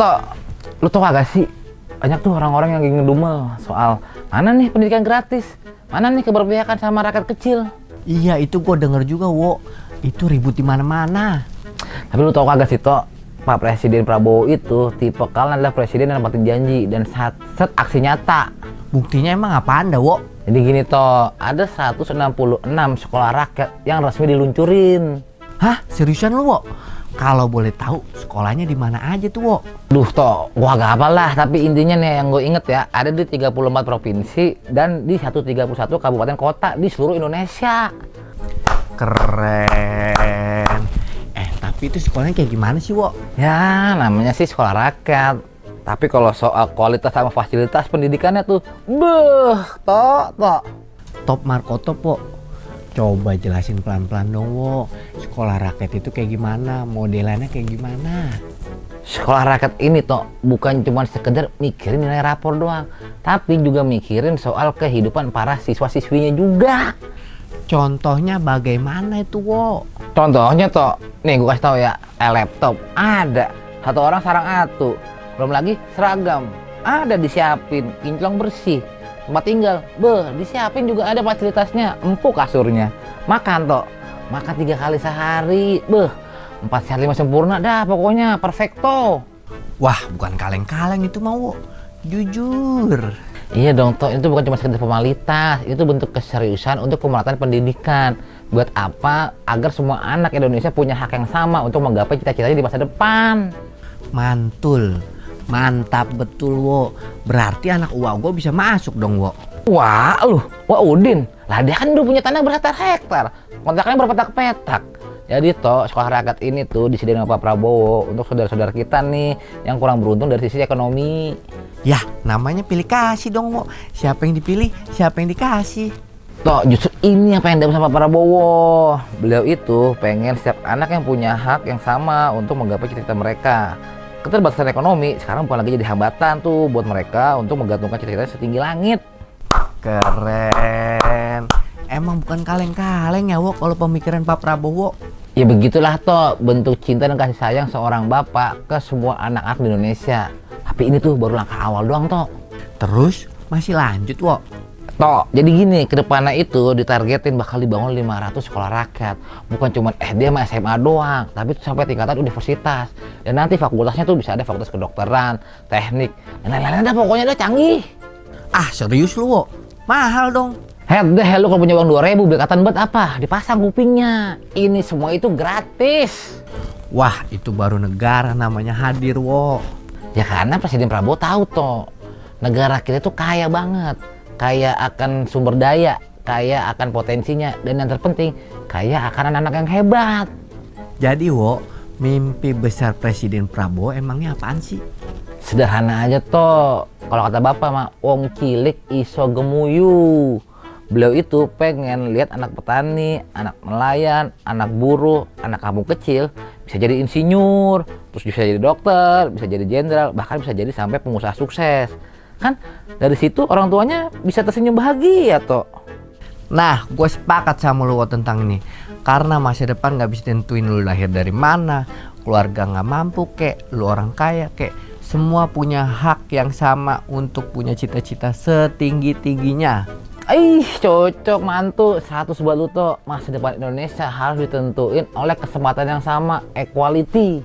Tok, lu tau gak sih? Banyak tuh orang-orang yang ngedumel soal mana nih pendidikan gratis, mana nih keberpihakan sama rakyat kecil. Iya, itu gue denger juga, Wo. Itu ribut di mana-mana. Tapi lu tau kagak sih, Tok? Pak Presiden Prabowo itu tipe kalian adalah presiden yang nepatin janji dan set aksi nyata. Buktinya emang apaan dah, Wo? Jadi gini, Tok, ada 166 sekolah rakyat yang resmi diluncurin. Hah? Seriusan lu, Wo? Kalau boleh tahu sekolahnya di mana aja tuh, Wo? Duh, Tok, gua gak hafal lah, tapi intinya nih yang gue inget ya, ada di 34 provinsi dan di 131 kabupaten kota di seluruh Indonesia. Keren. Tapi itu sekolahnya kayak gimana sih, Wo? Ya, namanya sih sekolah rakyat. Tapi kalau soal kualitas sama fasilitas pendidikannya tuh, Tok. Top Marco Top, Wo. Coba jelasin pelan-pelan dong, Wo. Sekolah rakyat itu kayak gimana? Modelannya kayak gimana? Sekolah rakyat ini, Tok, bukan cuma sekedar mikirin nilai rapor doang, tapi juga mikirin soal kehidupan para siswa-siswinya juga. Contohnya bagaimana itu, Wo? Contohnya, Tok, nih gue kasih tau ya, laptop ada, satu orang sarang atu, belum lagi seragam, ada disiapin, kinclong bersih, tempat tinggal, disiapin juga ada fasilitasnya, empuk kasurnya, makan, Tok, makan 3 kali sehari, 4 sehat 5 sempurna dah pokoknya, perfecto. Wah, bukan kaleng-kaleng itu mau, jujur. Iya dong, Tok, itu bukan cuma sekedar formalitas, itu bentuk keseriusan untuk pemerataan pendidikan. Buat apa? Agar semua anak Indonesia punya hak yang sama untuk menggapai cita-citanya di masa depan. Mantul, mantap betul, Wo. Berarti anak uak gue bisa masuk dong, Wo. Wah, Udin, lah dia kan udah punya tanah berhektar-hektar, kontraknya berpetak-petak. Jadi, Tok, sekolah rakyat ini tuh disediakan Pak Prabowo untuk saudara-saudara kita nih yang kurang beruntung dari sisi ekonomi. Ya, namanya pilih kasih dong, Wo. Siapa yang dipilih, siapa yang dikasih. Tok, justru ini yang pengen dapat sama Pak Prabowo. Beliau itu pengen setiap anak yang punya hak yang sama untuk menggapai cita-cita mereka. Keterbatasan ekonomi sekarang bukan lagi jadi hambatan tuh buat mereka untuk menggantungkan cita-cita setinggi langit. Keren. Emang bukan kaleng-kaleng ya, Wo, kalau pemikiran Pak Prabowo. Ya begitulah, Tok, bentuk cinta dan kasih sayang seorang bapak ke semua anak-anak di Indonesia. Tapi ini tuh baru langkah awal doang, Tok. Terus masih lanjut, Wo. Tok, jadi gini, ke depannya itu ditargetin bakal dibangun 500 sekolah rakyat. Bukan cuma SD sama SMA doang, tapi itu sampai tingkatan universitas. Dan nanti fakultasnya tuh bisa ada fakultas kedokteran, teknik, dan lain-lain dah pokoknya dah canggih. Ah, serius lu, Wo? Mahal dong. Lu kalau punya uang 2.000 bekatan buat apa? Dipasang kupingnya. Ini semua itu gratis. Wah, itu baru negara namanya hadir, Wo. Ya karena Presiden Prabowo tahu, Tok, negara kita tuh kaya banget. Kaya akan sumber daya, kaya akan potensinya, dan yang terpenting, kaya akan anak-anak yang hebat. Jadi, Wo, mimpi besar Presiden Prabowo emangnya apaan sih? Sederhana aja, Tok. Kalau kata Bapak mah, wong cilik iso gemuyu. Beliau itu pengen lihat anak petani, anak nelayan, anak buruh, anak kampung kecil bisa jadi insinyur, terus bisa jadi dokter, bisa jadi jenderal, bahkan bisa jadi sampai pengusaha sukses. Kan dari situ orang tuanya bisa tersenyum bahagia, Tok. Nah, gue sepakat sama lu, Wo, tentang ini. Karena masa depan gak bisa tentuin lu lahir dari mana, keluarga gak mampu kek, lu orang kaya kek. Semua punya hak yang sama untuk punya cita-cita setinggi-tingginya. Cocok mantu 100 buat lu, Tok. Masa depan Indonesia harus ditentuin oleh kesempatan yang sama, equality.